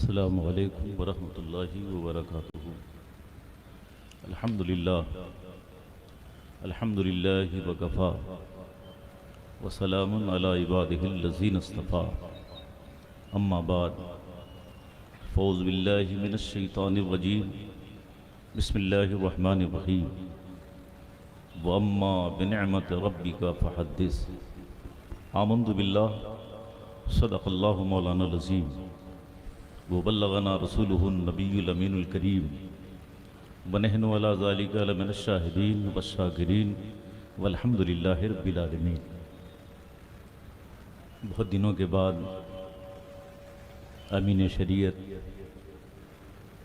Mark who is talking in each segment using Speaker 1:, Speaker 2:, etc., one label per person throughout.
Speaker 1: अस्सलामु अलैकुम वरहमतुल्लाहि वबरकातुहू। अल्हम्दुलिल्लाहि वकफ़ा वसलामुन अला इबादिहिल्लज़ीना इस्तफ़ा। अम्मा बाद फ़ौज़ु बिल्लाहि मिनश शैतानिर रजीम। बिस्मिल्लाहिर रहमानिर रहीम। व अम्मा बिनिअमति रब्बिका फ़हद्दिस। आमन्तु बिल्लाहि सदक़ल्लाहु मौलानाल अज़ीम व बल्लगना रसूलुहुन नबियुल अमीनुल करीम व नहनु अला ज़ालिका लमिनश शाहिदीन वश्शाकिरीन वल्हम्दुलिल्लाहि रब्बिल आलमीन। बहुत दिनों के बाद अमीन शरीयत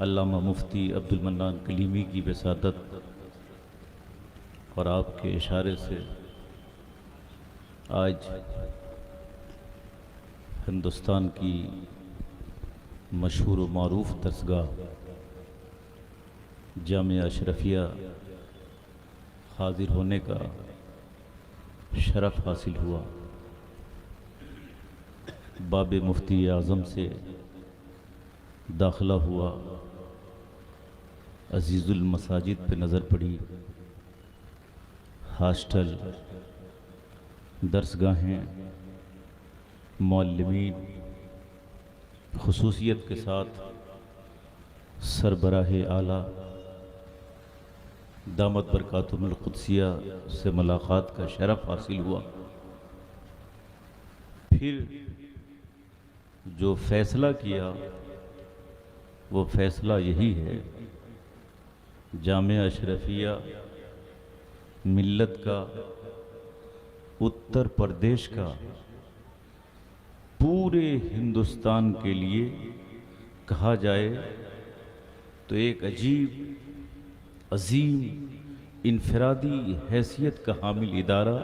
Speaker 1: अल्लामा मुफ्ती अब्दुल मन्नान कलीमी की वसादत और आपके इशारे से आज हिंदुस्तान की मशहूर व मारूफ दरसगाह जामिया अशरफिया हाजिर होने का शरफ़ हासिल हुआ। बाब मुफ्ती आज़म से दाखिला हुआ। अजीज़ुल मसाजिद पे नज़र पड़ी। हॉस्टल, दरसगाहें, मौल्लिमीन खुसूसियत के साथ सरबराह आला दामत बरकातुहुल कुद्सिया से मुलाकात का शरफ़ हासिल हुआ। फिर जो फ़ैसला किया वो फ़ैसला यही है, जामिया अशरफिया मिल्लत का, उत्तर प्रदेश का, पूरे हिंदुस्तान के लिए कहा जाए तो एक अजीब, अजीम, इनफरादी हैसियत का हामिल इदारा,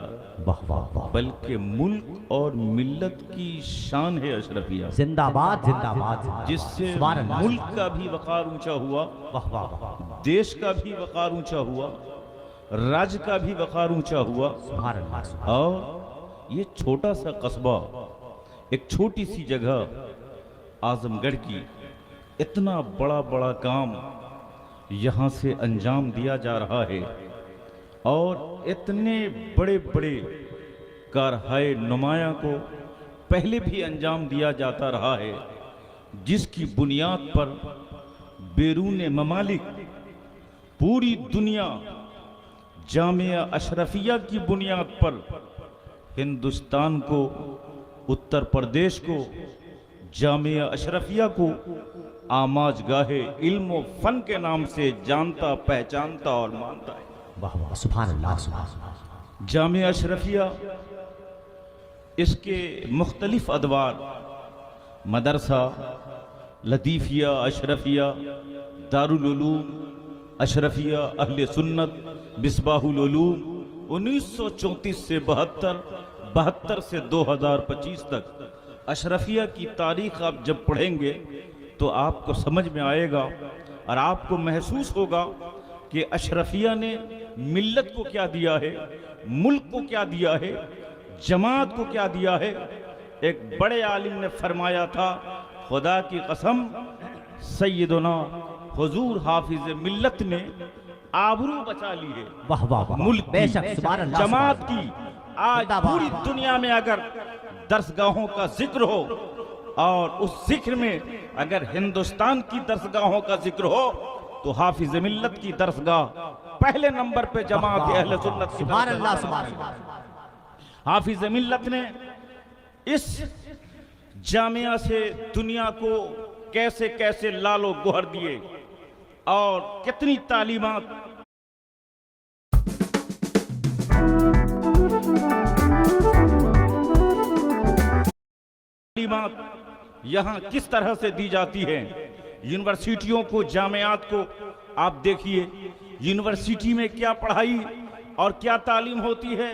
Speaker 1: बल्कि मुल्क और मिल्लत की शान है अशरफिया।
Speaker 2: जिंदाबाद जिंदाबाद।
Speaker 1: जिससे मुल्क का भी वक़ार ऊंचा हुआ, देश का भी वक़ार ऊंचा हुआ, राज्य का भी वक़ार ऊंचा हुआ। और ये छोटा सा कस्बा, एक छोटी सी जगह आजमगढ़ की, इतना बड़ा बड़ा काम यहाँ से अंजाम दिया जा रहा है और इतने बड़े बड़े कारहाए नुमाया को पहले भी अंजाम दिया जाता रहा है, जिसकी बुनियाद पर बैरून ममालिक पूरी दुनिया जामिया अशरफिया की बुनियाद पर हिंदुस्तान को, उत्तर प्रदेश को, जामिया अशरफिया को आमाज गाहे इल्म व फन के नाम से जानता, पहचानता और मानता है।
Speaker 2: वाह वाह, सुभान अल्लाह, सुभान अल्लाह।
Speaker 1: जामिया अशरफिया, इसके मुख्तलिफ अदवार, मदरसा, लतीफ़िया अशरफिया, दारुल उलूम अशरफिया अहले सुन्नत, मिसबाहुल उलूम, 1934 से 72 से 2025 तक अशरफिया की तारीख आप जब पढ़ेंगे तो आपको समझ में आएगा और आपको महसूस होगा कि अशरफिया ने मिल्लत को क्या दिया है, मुल्क को क्या दिया है, जमात को क्या दिया है। एक बड़े आलिम ने फरमाया था, खुदा की कसम सैयदना हुजूर हाफिज मिल्लत ने आबरू बचा ली है।
Speaker 2: वाह वाह,
Speaker 1: मुल्क
Speaker 2: बेशक, सुभान अल्लाह,
Speaker 1: जमात की। आज पूरी दुनिया में अगर दरसगाहों का जिक्र हो और उस जिक्र में अगर हिंदुस्तान की दरसगाहों का जिक्र हो तो हाफिज मिल्लत की दरसगाह पहले नंबर पे जमात अहले सुन्नत की।
Speaker 2: सुभान अल्लाह, सुभान अल्लाह।
Speaker 1: हाफिज मिल्लत ने इस जामिया से दुनिया को कैसे कैसे लालो गुहर दिए और कितनी तालीमात यहाँ किस तरह से दी जाती है। यूनिवर्सिटियों को, जामियात को आप देखिए, यूनिवर्सिटी में क्या पढ़ाई और क्या तालीम होती है।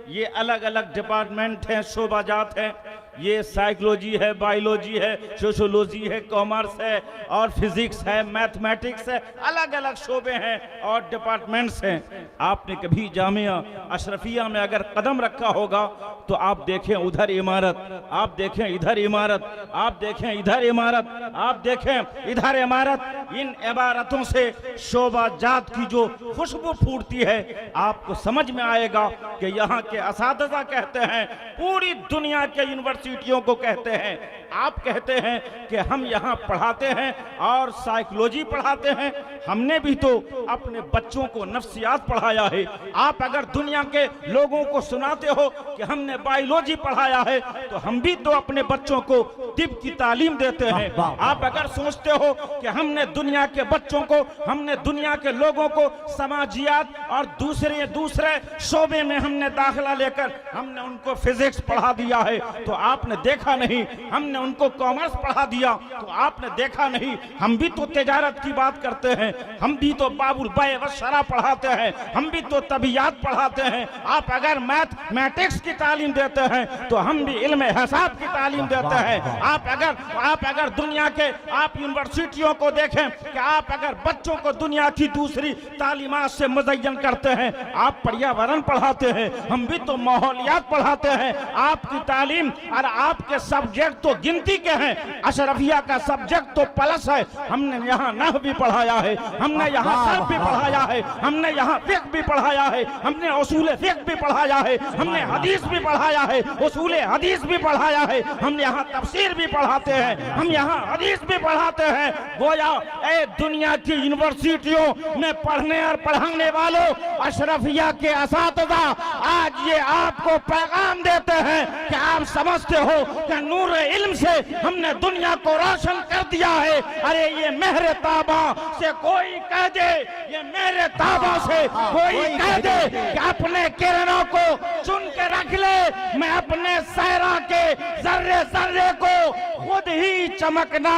Speaker 1: ये अलग अलग डिपार्टमेंट हैं, शोबाजात हैं, ये साइकोलॉजी है, बायोलॉजी है, सोशियोलॉजी है, कॉमर्स है और फिजिक्स है, मैथमेटिक्स है, अलग अलग शोबे हैं और डिपार्टमेंट्स हैं। आपने कभी जामिया अशरफिया में अगर कदम रखा होगा तो आप देखें उधर इमारत, आप देखें इधर इमारत, आप देखें इधर इमारत, आप देखें इधर इमारत। इन इमारतों से शोभा जात की जो खुशबू फूटती है आपको समझ में आएगा कि यहाँ के असातिज़ा कहते हैं, पूरी दुनिया के यूनिवर्सिटियों को कहते हैं, आप कहते हैं कि हम यहाँ पढ़ाते हैं और साइकोलॉजी पढ़ाते हैं। हमने भी तो अपने बच्चों को नफ्सियात पढ़ाया है। आप अगर दुनिया के लोगों को सुनाते हो कि हमने बायोलॉजी पढ़ाया है तो हम भी तो अपने बच्चों को तिब की तालीम देते हैं। आप अगर सोचते हो कि हमने दुनिया के बच्चों को, हमने दुनिया के लोगों को समाजियात और दूसरे शोबे में हमने दाखिला लेकर हमने उनको फिजिक्स पढ़ा दिया है तो आपने देखा नहीं, हमने उनको कॉमर्स पढ़ा दिया तो आपने देखा नहीं। हम भी तो तिजारत की बात करते हैं, हम भी तो बाबुल बै व शरा पढ़ाते हैं, हम भी तो तबियात पढ़ाते हैं। आप अगर मैथमेटिक्स की तालीम देते हैं तो हम भी इल्म हिसाब की तालीम देते हैं। आप अगर दुनिया के आप यूनिवर्सिटियों को देखें कि आप अगर बच्चों को दुनिया की दूसरी तालीमात से मुज़य्यन करते हैं, आप पर्यावरण पढ़ाते हैं, हम भी तो माहौलियात पढ़ाते हैं। आपकी तालीम और आपके सब्जेक्ट तो गिनती के हैं, अशरफिया का सब्जेक्ट तो प्लस है। हमने यहाँ नहव भी पढ़ाया है, हमने यहाँ सर्फ भी पढ़ाया है, हमने यहाँ फिक्र भी पढ़ाया है, हमने उसूल फिक्र भी पढ़ाया है, हमने हदीस भी पढ़ाया है, उसूल हदीस भी पढ़ाया है, हम यहाँ तफसीर भी पढ़ाते हैं, हम यहाँ हदीस भी पढ़ाते हैं। गोया ए दुनिया की यूनिवर्सिटियों में पढ़ने और पढ़ाने वालों, अशरफिया के असातिज़ा आज ये आपको पैगाम देते हैं कि आप समझते हो कि नूर इल्म से हमने दुनिया को रोशन कर दिया है। अरे ये मेहरे ताबा से कोई कह दे, ये मेरे ताबा से कोई कह दे कि अपने किरणों को चुन के रख ले, मैं अपने सहरा के जर्रे जर्रे को खुद ही चमकना।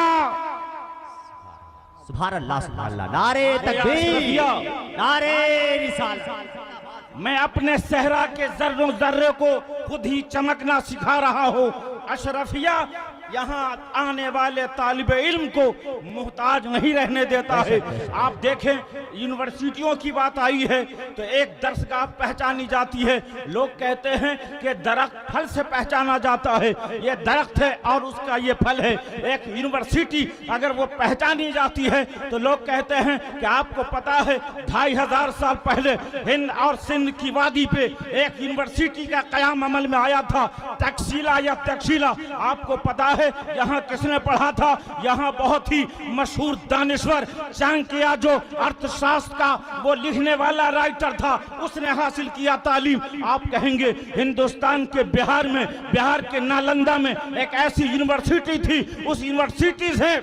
Speaker 2: सुभान अल्लाह, सुभान अल्लाह, नारे तकबीर, नारे रिसालत।
Speaker 1: मैं अपने सहरा के जर्रों जर्रे को खुद ही चमकना सिखा रहा हूँ। अशरफिया यहाँ आने वाले तालिब इल्म को मुहताज नहीं रहने देता है। आप देखें यूनिवर्सिटियों की बात आई है तो एक दरसगाह पहचानी जाती है। लोग कहते हैं कि दरख्त फल से पहचाना जाता है, ये दरख्त है और उसका ये फल है। एक यूनिवर्सिटी अगर वो पहचानी जाती है तो लोग कहते हैं कि आपको पता है 2500 साल पहले हिंद और सिंध की वादी पे एक यूनिवर्सिटी का कयाम अमल में आया था, तकसीला या तकशीला। आपको पता है यहाँ किसने पढ़ा था? यहाँ बहुत ही मशहूर दानिश्वर चाणक्य जो अर्थशास्त्र का वो लिखने वाला राइटर था, उसने हासिल किया तालीम। आप कहेंगे हिंदुस्तान के बिहार में, बिहार के नालंदा में एक ऐसी यूनिवर्सिटी थी, उस यूनिवर्सिटी से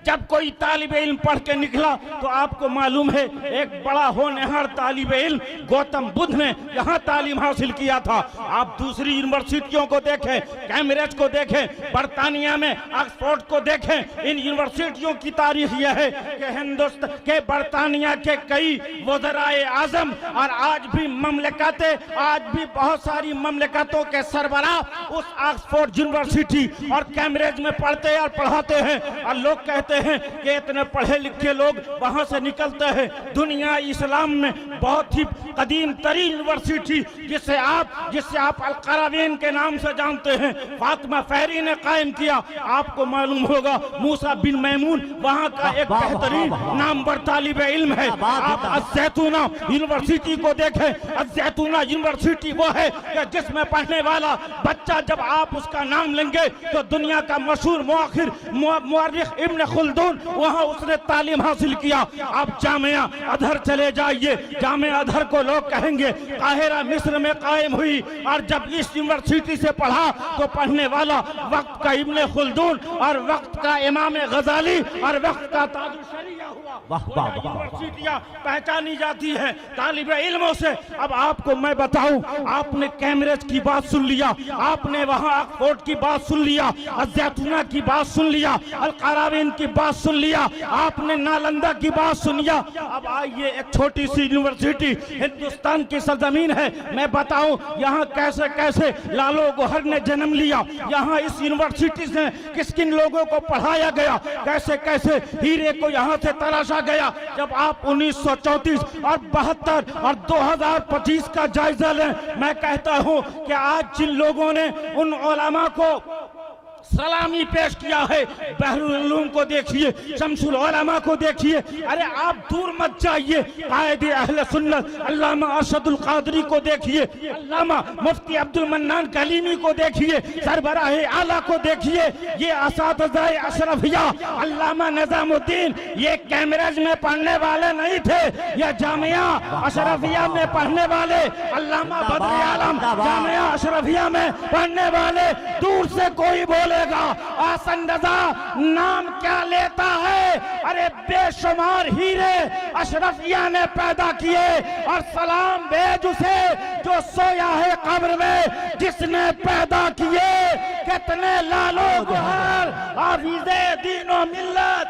Speaker 1: जब कोई तालिब इल्म पढ़ के निकला तो आपको मालूम है एक बड़ा होनहार तालिब इल्म गौतम बुद्ध ने यहाँ तालीम हासिल किया था। आप दूसरी यूनिवर्सिटियों को देखें, कैम्ब्रिज को देखें, बरतानिया में ऑक्सफोर्ड को देखें। इन यूनिवर्सिटियों की तारीख यह है कि हिंदुस्तान के बरतानिया के कई वज़राए आज़म और आज भी ममलकतें, आज भी बहुत सारी ममलकतों के सरबराह उस ऑक्सफोर्ड यूनिवर्सिटी और कैम्ब्रिज में पढ़ते और पढ़ाते हैं। और लोग कहते हैं कि इतने पढ़े लिखे लोग वहां से निकलते हैं। दुनिया इस्लाम में बहुत ही कदीम तरीन यूनिवर्सिटी जिसे आप अल क़रावीन के नाम से जानते हैं, फातिमा फहरी ने कायम किया। आपको मालूम होगा मूसा बिन मैमून वहां का एक बेहतरीन नामवर तालिब इल्म है। आप अज़-ज़ैतूना यूनिवर्सिटी को देखें, अज़-ज़ैतूना यूनिवर्सिटी वो है कि जिसमें पढ़ने वाला बच्चा जब आप उसका नाम लेंगे तो दुनिया का मशहूर मुअर्रिख इब्न खुल्दून वहां उसने तालीम हासिल किया। आप जामिया अजहर चले जाइए, जामिया अजहर को लोग कहेंगे काहिरा मिस्र में कायम हुई, और जब इस यूनिवर्सिटी से पढ़ा तो पढ़ने वाला वक्त का इब्न खुल्दून और वक्त का इमाम गजाली और वक्त का ताजुल शरिया हुआ। यूनिवर्सिटियां पहचानी जाती है तालिब इल्मों से। अब आपको मैं बताऊं, आपने कैम्ब्रिज की बात सुन लिया, आपने वहां ऑक्सफोर्ड की बात सुन लिया, अज़-ज़ैतूना की बात सुन लिया, अल क़रावीन
Speaker 3: की बात सुन लिया, आपने नालंदा की बात सुन लिया। अब आइए, एक छोटी सी यूनिवर्सिटी हिंदुस्तान की सरजमीन है, मैं बताऊं यहाँ कैसे कैसे लालो गौहर ने जन्म लिया, यहाँ इस यूनिवर्सिटी से किस किन लोगों को पढ़ाया गया, कैसे कैसे हीरे को यहाँ से तराशा गया। जब आप 1934 और 72 और 2025 का जायजा लें, मैं कहता हूँ कि आज जिन लोगों ने उन उलमा को सलामी पेश किया है, बहरुल उलूम को देखिए, शमसुल उलमा को देखिए, अरे आप दूर मत जाइए, कायदे अहले सुन्नत अल्लामा अरशदुल कादरी को देखिए, अल्लामा मुफ्ती अब्दुल मन्नान कलीमी को देखिए, सरबराहे आला को देखिए, ये असातिज़ाए अशरफिया अल्लामा निजामुद्दीन ये कैम्ब्रिज में पढ़ने वाले नहीं थे, ये जामिया अशरफिया में पढ़ने वाले, अल्लामा बद्र आलम जामिया अशरफिया में पढ़ने वाले। दूर से कोई बोले आसन रजा नाम क्या लेता है, अरे बेशुमार हीरे अशरफिया ने पैदा किए, और सलाम भेज उसे जो सोया है कब्र में जिसने पैदा किए। कितने लालो गौहर हाफिज़े दीनो मिल्लत।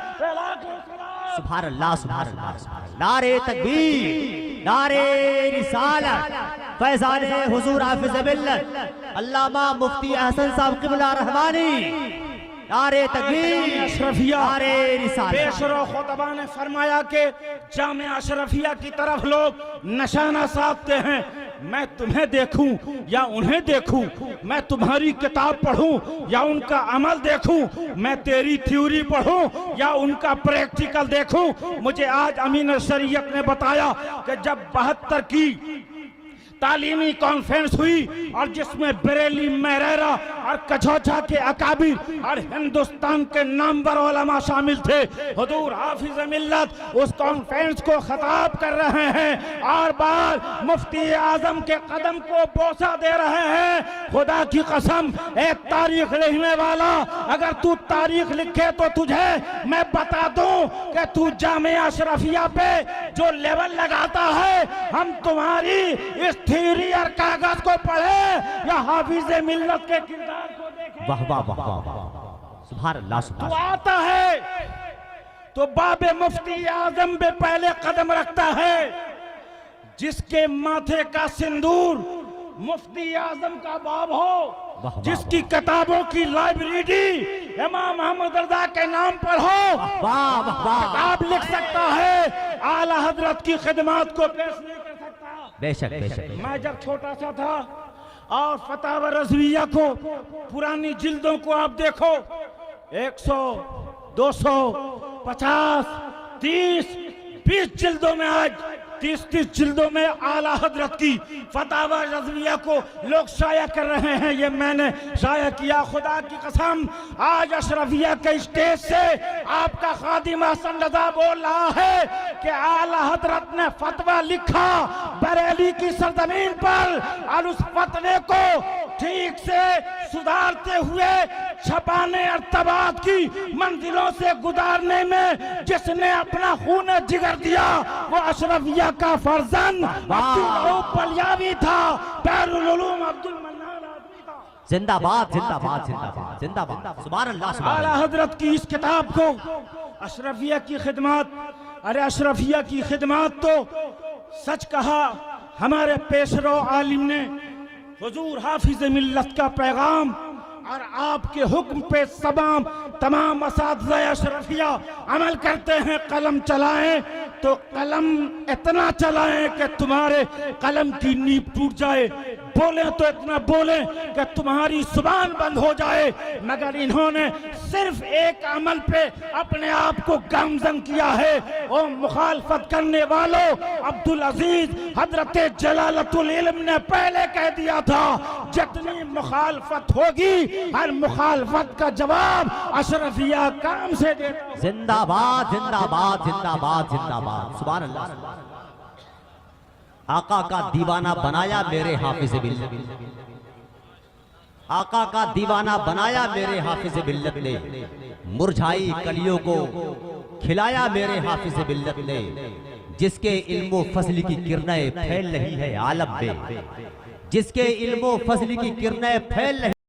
Speaker 2: सुभान अल्लाह, सुभान अल्लाह। नारे तकबीर, नारे रिसालत, फैज़ाने हुजूर हाफिज़ मिल्लत अल्लामा मुफ्ती अहसन साहब क़िबला रहमानी। नारे तकबीर,
Speaker 3: अशरफिया,
Speaker 2: नारे रिसालत।
Speaker 3: पेशरो खुतबा ने फरमाया कि जामिया अशरफिया की तरफ लोग निशाना साधते हैं। मैं तुम्हें देखूं या उन्हें देखूं, मैं तुम्हारी किताब पढ़ूं या उनका अमल देखूं, मैं तेरी थ्योरी पढ़ूं या उनका प्रैक्टिकल देखूं। मुझे आज अमीन शरीयत ने बताया कि जब 72 की तालीमी कॉन्फ्रेंस हुई और जिसमें बरेली, महरेरा और कछौछा के अकाबिर और हिंदुस्तान के नामवर उलमा शामिल थे, हुजूर हाफिज़ मिल्लत उस कॉन्फ्रेंस को खिताब कर रहे हैं और बार मुफ्ती आजम के कदम को बोसा दे रहे हैं। खुदा की कसम, एक तारीख लिखने वाला अगर तू तारीख लिखे तो तुझे मैं बता दूं कि तू जामिया अशरफिया पे जो लेवल लगाता है, हम तुम्हारी इस थ्योरी और कागज को पढ़े या हाफिज़े मिल्लत के किरदार को देखें।
Speaker 2: वाह वाह वाह वाह, सुभान अल्लाह, सुभान
Speaker 3: तू
Speaker 2: अल्लाह।
Speaker 3: आता है तो बाबे मुफ्ती आजम पे पहले कदम रखता है, जिसके माथे का सिंदूर मुफ्ती आजम का बाब हो, जिसकी किताबों की लाइब्रेरी इमाम अहमद रजा के नाम पर हो,
Speaker 2: वाह वाह वाह,
Speaker 3: किताब लिख सकता है, आला हजरत की खिदमत को पेश नहीं कर सकता।
Speaker 2: बेशक बेशक।
Speaker 3: मैं जब छोटा सा था और फतावा रज़विया को पुरानी जिल्दों को आप देखो, 100, 200, 50, 30, 20 जिल्दों में आज 30 जिल्दों में आला हजरत की फतावा रज़विया को लोग शाया कर रहे हैं। ये मैंने शाया किया, खुदा की कसम। आज अशरफिया के स्टेज से आपका खादिम हसन रजा बोल रहा है कि आला हजरत ने फतवा लिखा बरेली की सरजमीन पर, और उस फतवे को ठीक से सुधारते हुए छपाने और तबात की मंजिलों से गुजारने में जिसने अपना खून जिगर दिया, वो अशरफिया का फर्जंद अब्दुल पलियावी था, बहरुल उलूम अब्दुल मन्नान आदमी था।
Speaker 2: जिंदाबाद जिंदाबाद जिंदाबाद जिंदाबाद, सुभान अल्लाह, सुभान
Speaker 3: आला
Speaker 2: अल्लाह।
Speaker 3: हजरत की इस किताब को अशरफिया की खिदमत, अरे अशरफिया की खिदमत तो सच कहा हमारे पेशरो आलिम ने, हुजूर हाफिज़ मिल्लत का पैगाम और आपके हुक्म पे तमाम असातिज़ा अशरफिया अमल करते हैं। कलम चलाएं तो कलम इतना चलाएं कि तुम्हारे कलम की नींव टूट जाए, बोले तो इतना बोले कि तुम्हारी जुबान बंद हो जाए। मगर इन्होंने सिर्फ एक अमल पे अपने आप को गामजन किया है। ओ मुखालफत करने वालों, अब्दुल अजीज हजरत जलालतुल इल्म ने पहले कह दिया था, जितनी मुखालफत होगी हर मुखालफत का जवाब अशरफिया काम से दे।
Speaker 2: जिंदाबाद जिंदाबाद जिंदाबाद जिंदाबाद, सुभान अल्लाह। आका का दीवाना बनाया मेरे हाफिज़ मिल्लत, आका का दीवाना बनाया मेरे हाफिज़ मिल्लत ने, मुरझाई कलियों को खिलाया मेरे हाफिज़ मिल्लत ने, जिसके इल्मो फजल की किरणें फैल रही है आलम में, जिसके इल्मो फजल की किरणें फैल रही